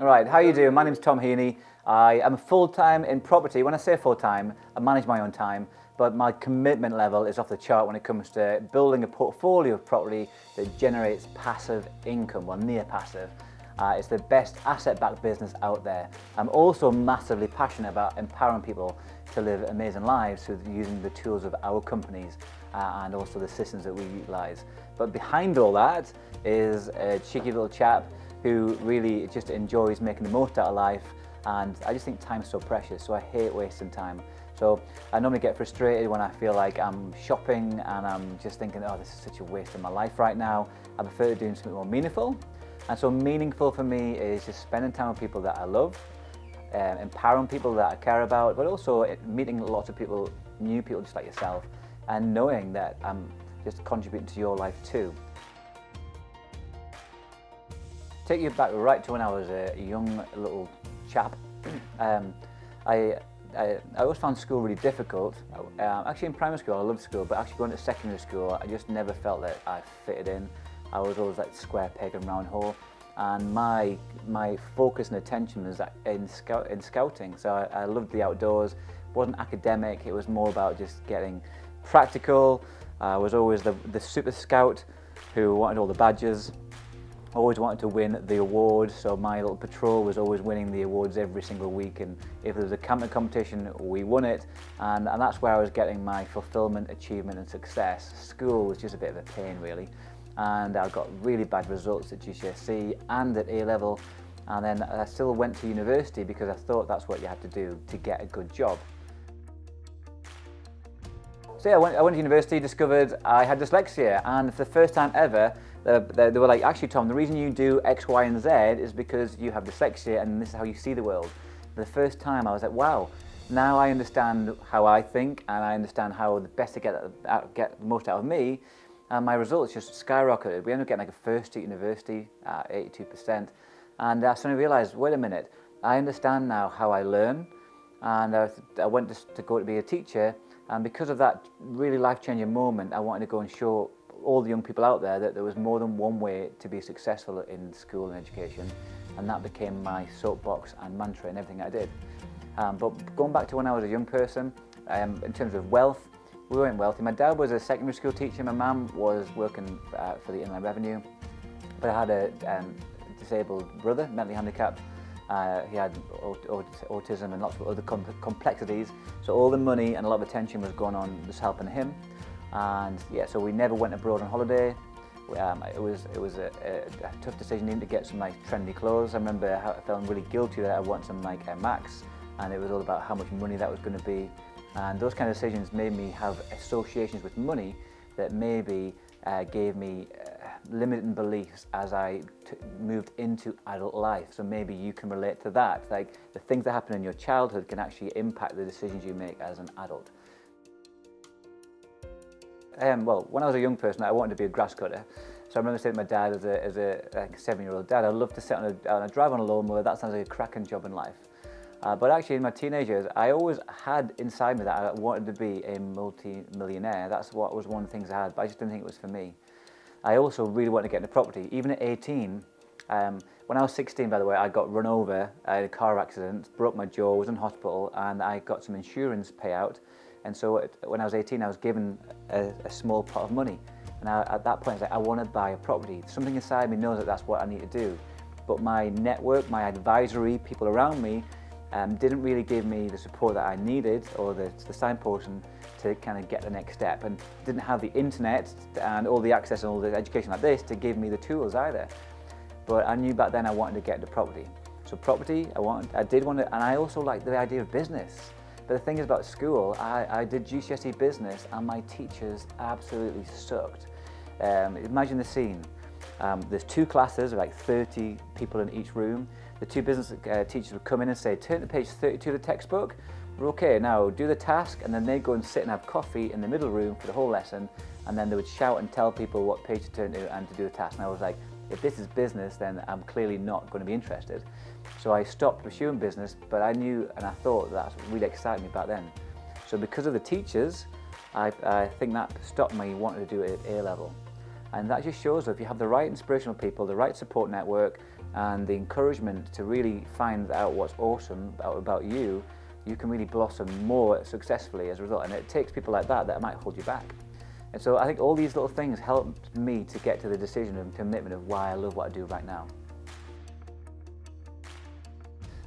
All right, how you doing? My name's Tom Heaney. I am full-time in property. When I say full-time, I manage my own time, but my commitment level is off the chart when it comes to building a portfolio of property that generates passive income, or near passive. It's the best asset-backed business out there. I'm also massively passionate about empowering people to live amazing lives through using the tools of our companies and also the systems that we utilize. But behind all that is a cheeky little chap who really just enjoys making the most out of life, and I just think time's so precious, so I hate wasting time. So I normally get frustrated when I feel like I'm shopping and I'm just thinking, oh, this is such a waste of my life right now. I prefer doing something more meaningful. And so meaningful for me is just spending time with people that I love, empowering people that I care about, but also meeting lots of people, new people just like yourself, and knowing that I'm just contributing to your life too. Take you back right to when I was a young little chap. I always found school really difficult. Actually in primary school I loved school, but actually going to secondary school I just never felt that I fitted in. I was always like square peg and round hole, and my focus and attention was in scouting. So I loved the outdoors. It wasn't academic, it was more about just getting practical. I was always the super scout who wanted all the badges. Always wanted to win the award, so my little patrol was always winning the awards every single week, and if there was a camping competition we won it, and that's where I was getting my fulfillment, achievement and success. School was just a bit of a pain really, and I got really bad results at GCSE and at A-level, and then I still went to university because I thought that's what you had to do to get a good job. So yeah, I went to university, discovered I had dyslexia, and for the first time ever, they were like, actually Tom, the reason you do X, Y and Z is because you have dyslexia and this is how you see the world. For the first time I was like, wow, now I understand how I think and I understand how the best to get the most out of me, and my results just skyrocketed. We ended up getting like a first at university, 82%, and I suddenly realised, wait a minute, I understand now how I learn, and I went to go to be a teacher, and because of that really life-changing moment, I wanted to go and show all the young people out there that there was more than one way to be successful in school and education, and that became my soapbox and mantra in everything I did. But going back to when I was a young person, in terms of wealth, we weren't wealthy. My dad was a secondary school teacher, my mum was working for the Inland Revenue, but I had a disabled brother, mentally handicapped. He had autism and lots of other complexities, so all the money and a lot of attention was going on just helping him. And yeah, so we never went abroad on holiday. It was a tough decision even to get some nice trendy clothes. I remember I felt really guilty that I wanted some like Air Max, and it was all about how much money that was going to be. And those kind of decisions made me have associations with money that maybe gave me limiting beliefs as I moved into adult life. So maybe you can relate to that. Like the things that happen in your childhood can actually impact the decisions you make as an adult. Well, when I was a young person, I wanted to be a grass cutter. So I remember saying to my dad as a 7-year-old, Dad, I'd love to sit on a drive on a lawnmower. That sounds like a cracking job in life. But actually in my teenage years, I always had inside me that I wanted to be a multi-millionaire. That's what was one of the things I had, but I just didn't think it was for me. I also really wanted to get into property. Even at 18, when I was 16, by the way, I got run over. I had a car accident, broke my jaw, was in hospital, and I got some insurance payout. And so when I was 18, I was given a small pot of money. And at that point, I was like, I want to buy a property. Something inside me knows that that's what I need to do. But my network, my advisory, people around me, didn't really give me the support that I needed, or the signposting to kind of get the next step, and didn't have the internet and all the access and all the education like this to give me the tools either. But I knew back then I wanted to get into property. So property, I did want to, and I also liked the idea of business. But the thing is about school, I did GCSE business and my teachers absolutely sucked. Imagine the scene. There's 2 classes of like 30 people in each room. The 2 business teachers would come in and say, turn to page 32 of the textbook. We're okay, now do the task, and then they'd go and sit and have coffee in the middle room for the whole lesson, and then they would shout and tell people what page to turn to and to do the task. And I was like, if this is business, then I'm clearly not going to be interested. So I stopped pursuing business, but I knew and I thought that's really excited me back then. So because of the teachers, I think that stopped me wanting to do it at A-level. And that just shows that if you have the right inspirational people, the right support network, and the encouragement to really find out what's awesome about you, you can really blossom more successfully as a result. And it takes people like that might hold you back. And so I think all these little things helped me to get to the decision and commitment of why I love what I do right now.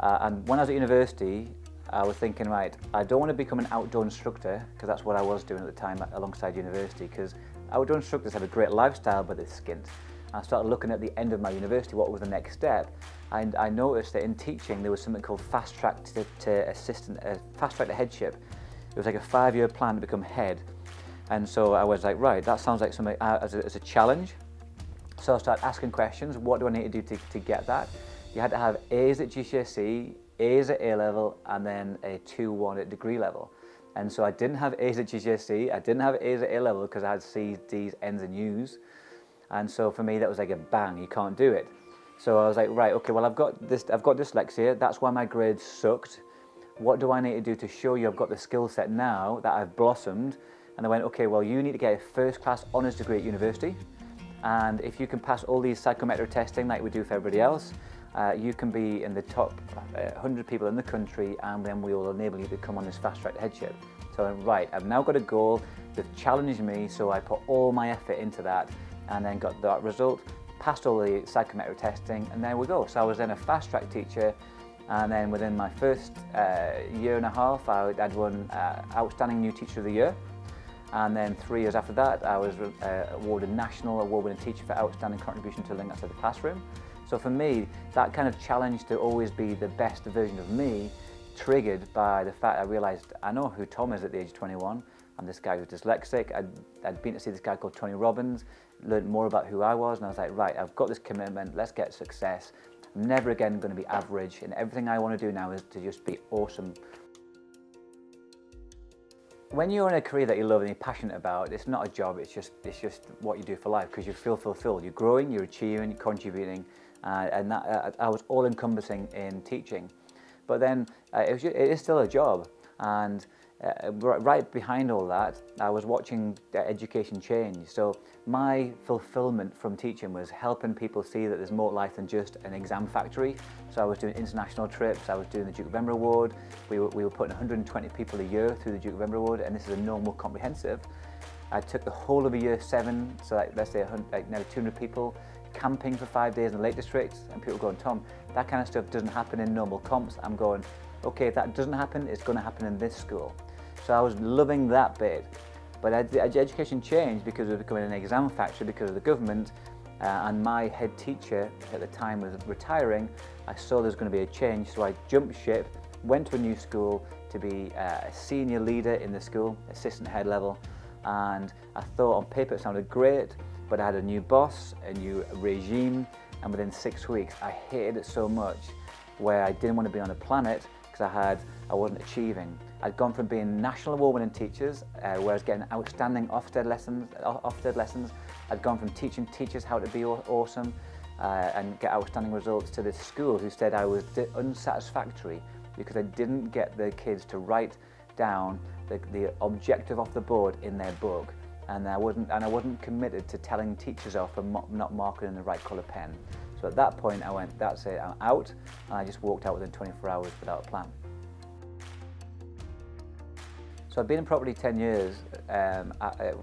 And when I was at university, I was thinking, right, I don't want to become an outdoor instructor, because that's what I was doing at the time alongside university, because outdoor instructors have a great lifestyle, but they're skint. I started looking at the end of my university, what was the next step, and I noticed that in teaching there was something called fast track to headship. It was like a 5-year plan to become head. And so I was like, right, that sounds like something as a challenge. So I started asking questions. What do I need to do to get that? You had to have A's at GCSE, A's at A-level, and then a 2-1 at degree level. And so I didn't have A's at GCSE, I didn't have A's at A-level because I had C's, D's, N's and U's. And so for me that was like a bang, you can't do it. So I was like, right, okay, well I've got dyslexia, that's why my grades sucked. What do I need to do to show you I've got the skill set now that I've blossomed? And I went, okay, well you need to get a first-class honours degree at university, and if you can pass all these psychometric testing like we do for everybody else, you can be in the top 100 people in the country, and then we will enable you to come on this fast-track to headship. So I went, right, I've now got a goal that challenged me, so I put all my effort into that, and then got that result, passed all the psychometric testing, and there we go. So I was then a fast-track teacher, and then within my first year and a half, I'd won Outstanding New Teacher of the Year. And then 3 years after that, I was awarded National Award-winning Teacher for Outstanding Contribution to Learning Outside the Classroom. So for me, that kind of challenge to always be the best version of me, triggered by the fact I realised I know who Tom is at the age of 21. I'm this guy who's dyslexic. I'd been to see this guy called Tony Robbins, learned more about who I was, and I was like, right, I've got this commitment, let's get success. I'm never again going to be average, and everything I want to do now is to just be awesome. When you're in a career that you love and you're passionate about, it's not a job, it's just what you do for life, because you feel fulfilled. You're growing, you're achieving, you're contributing, and that I was all-encompassing in teaching. But then it is still a job, and right behind all that, I was watching education change. So my fulfillment from teaching was helping people see that there's more to life than just an exam factory. So I was doing international trips, I was doing the Duke of Edinburgh Award. We were putting 120 people a year through the Duke of Edinburgh Award, and this is a normal comprehensive. I took the whole of a year 7, so like, let's say nearly 200 people, camping for 5 days in the Lake District, and people going, Tom, that kind of stuff doesn't happen in normal comps. I'm going, okay, if that doesn't happen, it's going to happen in this school. So I was loving that bit. But the education changed because it was becoming an exam factory because of the government, and my head teacher at the time was retiring. I saw there was going to be a change, so I jumped ship, went to a new school to be a senior leader in the school, assistant head level, and I thought on paper it sounded great, but I had a new boss, a new regime, and within 6 weeks I hated it so much where I didn't want to be on the planet because I wasn't achieving. I'd gone from being national award-winning teachers, where I was getting outstanding Ofsted lessons. I'd gone from teaching teachers how to be awesome and get outstanding results to this school who said I was unsatisfactory because I didn't get the kids to write down the objective off the board in their book, and I wasn't committed to telling teachers off for not marking in the right colour pen. So at that point I went, that's it, I'm out, and I just walked out within 24 hours without a plan. So I've been in property 10 years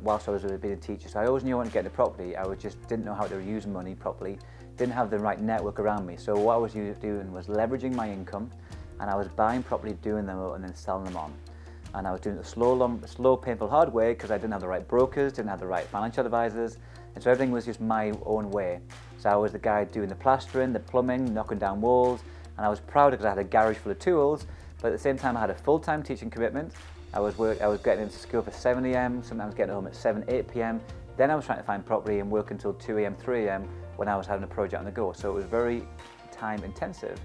whilst I was being a teacher, so I always knew I wanted to get into property. I just didn't know how to use money properly, didn't have the right network around me. So what I was doing was leveraging my income, and I was buying property, doing them up and then selling them on. And I was doing it the slow, painful, hard way because I didn't have the right brokers, didn't have the right financial advisors, and so everything was just my own way. So I was the guy doing the plastering, the plumbing, knocking down walls, and I was proud because I had a garage full of tools, but at the same time I had a full-time teaching commitment. I was getting into school for 7 a.m, sometimes getting home at 7, 8 p.m. Then I was trying to find property and work until 2 a.m, 3 a.m. when I was having a project on the go. So it was very time intensive.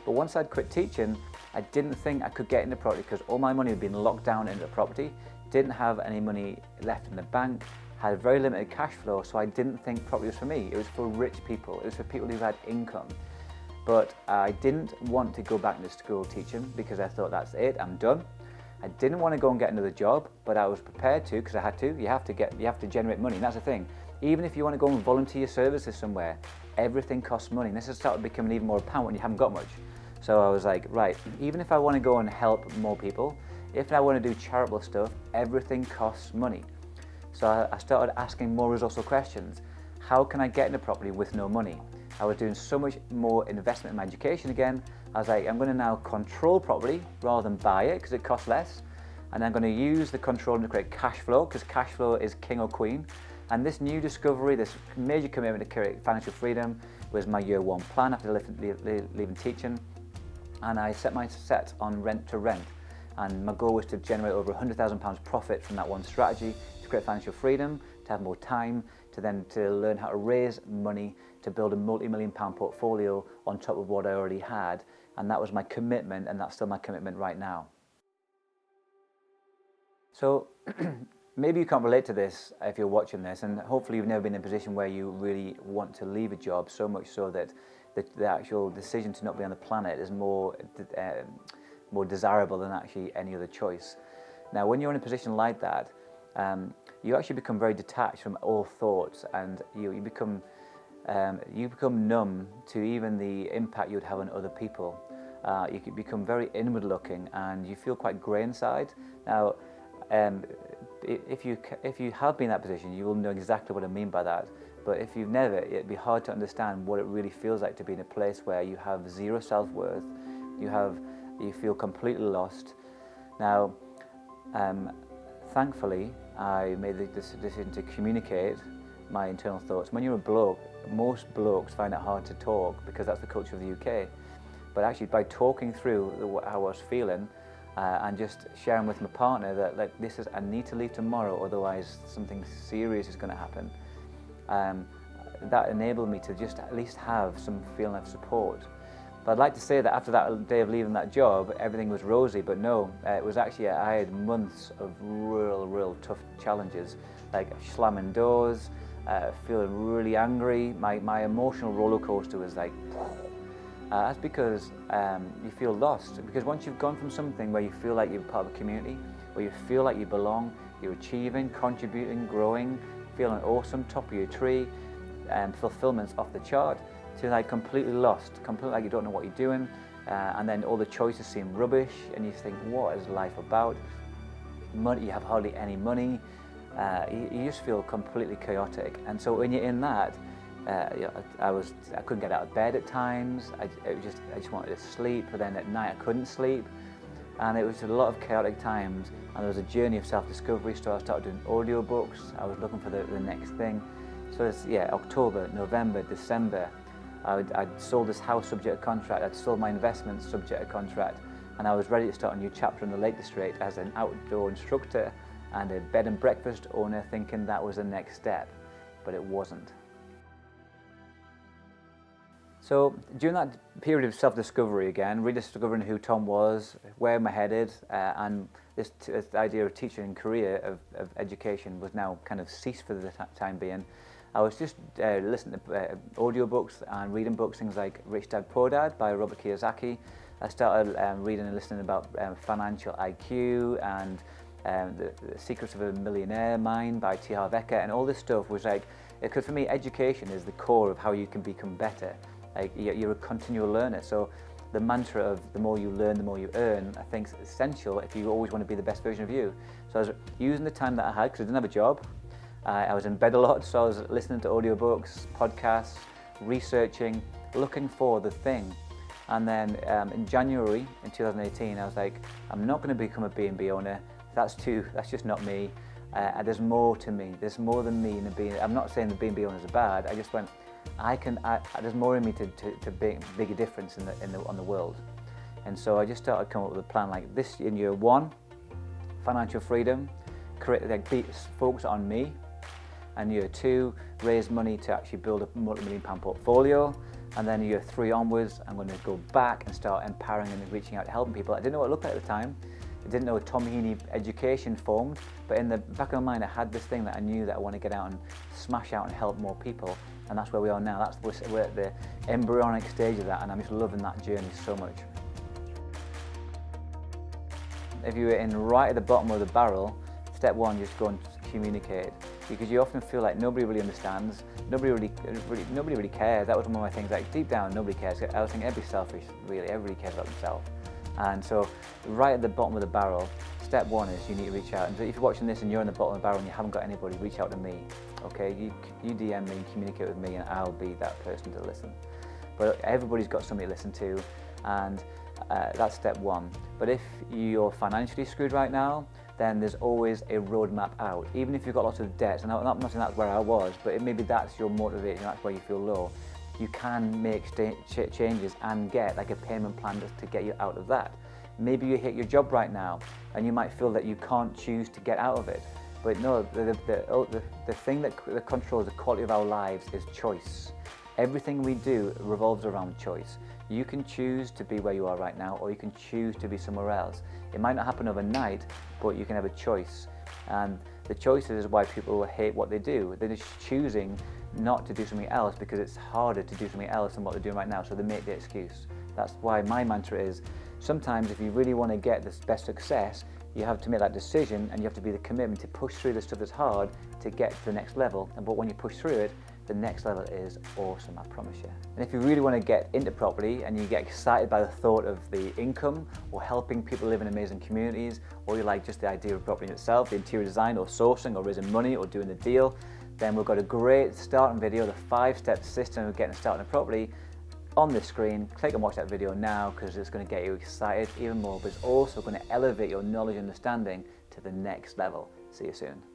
But once I'd quit teaching, I didn't think I could get into property because all my money had been locked down into property, didn't have any money left in the bank, had very limited cash flow, so I didn't think property was for me. It was for rich people, it was for people who had income. But I didn't want to go back into school teaching because I thought that's it, I'm done. I didn't want to go and get another job, but I was prepared to because I had to. You have to generate money, and that's the thing. Even if you want to go and volunteer your services somewhere, everything costs money. And this has started becoming even more apparent when you haven't got much. So I was like, right, even if I want to go and help more people, if I want to do charitable stuff, everything costs money. So I started asking more resourceful questions. How can I get into property with no money? I was doing so much more investment in my education again. I was like, I'm going to now control property rather than buy it because it costs less. And I'm going to use the control to create cash flow because cash flow is king or queen. And this new discovery, this major commitment to create financial freedom was my year one plan after leaving teaching. And I set my set on rent to rent. And my goal was to generate over £100,000 profit from that one strategy to create financial freedom, to have more time, to learn how to raise money, to build a multi-million pound portfolio on top of what I already had. And that was my commitment, and that's still my commitment right now. So maybe you can't relate to this if you're watching this, and hopefully you've never been in a position where you really want to leave a job, so much so that the actual decision to not be on the planet is more desirable than actually any other choice. Now, when you're in a position like that, you actually become very detached from all thoughts, and you become numb to even the impact you would have on other people. You can become very inward-looking, and you feel quite grey inside. Now, if you have been in that position, you will know exactly what I mean by that. But if you've never, it'd be hard to understand what it really feels like to be in a place where you have zero self-worth, you feel completely lost. Now, thankfully, I made the decision to communicate my internal thoughts. When you're a bloke, most blokes find it hard to talk because that's the culture of the UK. But actually, by talking through how I was feeling and just sharing with my partner that, like, I need to leave tomorrow, otherwise something serious is going to happen. That enabled me to just at least have some feeling of support. But I'd like to say that after that day of leaving that job, everything was rosy, but no, it was actually, I had months of real tough challenges, like slamming doors, feeling really angry. My emotional roller coaster was like, that's because you feel lost. Because once you've gone from something where you feel like you're part of a community, where you feel like you belong, you're achieving, contributing, growing, feeling awesome, top of your tree, fulfillment's off the chart, to like completely lost, completely like you don't know what you're doing, and then all the choices seem rubbish, and you think, what is life about? Money, you have hardly any money, you just feel completely chaotic. And so when you're in that, I couldn't get out of bed at times. I just wanted to sleep, but then at night I couldn't sleep, and it was a lot of chaotic times. And there was a journey of self-discovery. So I started doing audiobooks. I was looking for the next thing. So it's October, November, December. I'd sold this house subject to contract. I'd sold my investments subject to contract, and I was ready to start a new chapter in the Lake District as an outdoor instructor and a bed and breakfast owner, thinking that was the next step, but it wasn't. So during that period of self-discovery again, rediscovering who Tom was, where am I headed, and this idea of teaching and career of education was now kind of ceased for the time being. I was just listening to audiobooks and reading books, things like Rich Dad Poor Dad by Robert Kiyosaki. I started reading and listening about financial IQ and the Secrets of a Millionaire Mind by T. Harv Eker, and all this stuff was like, because for me, education is the core of how you can become better. Like, you're a continual learner, so the mantra of the more you learn, the more you earn, I think is essential if you always want to be the best version of you. So I was using the time that I had, because I didn't have a job. I was in bed a lot, so I was listening to audiobooks, podcasts, researching, looking for the thing. And then in January in 2018, I was like, I'm not going to become a B&B owner. That's just not me. There's more to me. There's more than me in a B&B. I'm not saying the B&B owners are bad. I just went, there's more in me to make a difference on the world. And so I just started coming up with a plan like this. In year one, financial freedom, focus on me. And year two, raise money to actually build a multi-million-pound portfolio. And then year three onwards, I'm going to go back and start empowering and reaching out, helping people. I didn't know what it looked like at the time. I didn't know Tom Heaney education formed, but in the back of my mind, I had this thing that I knew that I want to get out and smash out and help more people. And that's where we are now. We're at the embryonic stage of that, and I'm just loving that journey so much. if you're in right at the bottom of the barrel, step one, just go and communicate, because you often feel like nobody really understands, nobody really cares. That was one of my things, like deep down, nobody cares. I was thinking, everybody's selfish, really, everybody cares about themselves. And so, right at the bottom of the barrel, step one is you need to reach out. And so if you're watching this and you're in the bottom of the barrel and you haven't got anybody, reach out to me, okay? You DM me, communicate with me, and I'll be that person to listen. But everybody's got somebody to listen to, and that's step one. But if you're financially screwed right now, then there's always a roadmap out. Even if you've got lots of debts, and I'm not saying that's where I was, but maybe that's your motivation, that's where you feel low, you can make changes and get like a payment plan to get you out of that. Maybe you hate your job right now, and you might feel that you can't choose to get out of it. But no, the thing that controls the quality of our lives is choice. Everything we do revolves around choice. You can choose to be where you are right now, or you can choose to be somewhere else. It might not happen overnight, but you can have a choice. And the choices is why people hate what they do. They're just choosing not to do something else because it's harder to do something else than what they're doing right now, so they make the excuse. That's why my mantra is, sometimes if you really want to get the best success, you have to make that decision, and you have to be the commitment to push through the stuff that's hard to get to the next level. But when you push through it, the next level is awesome, I promise you. And if you really want to get into property and you get excited by the thought of the income or helping people live in amazing communities, or you like just the idea of property in itself, the interior design or sourcing or raising money or doing the deal, then we've got a great starting video, the 5-step system of getting started in property, on this screen. Click and watch that video now, because it's going to get you excited even more, but it's also going to elevate your knowledge and understanding to the next level. See you soon.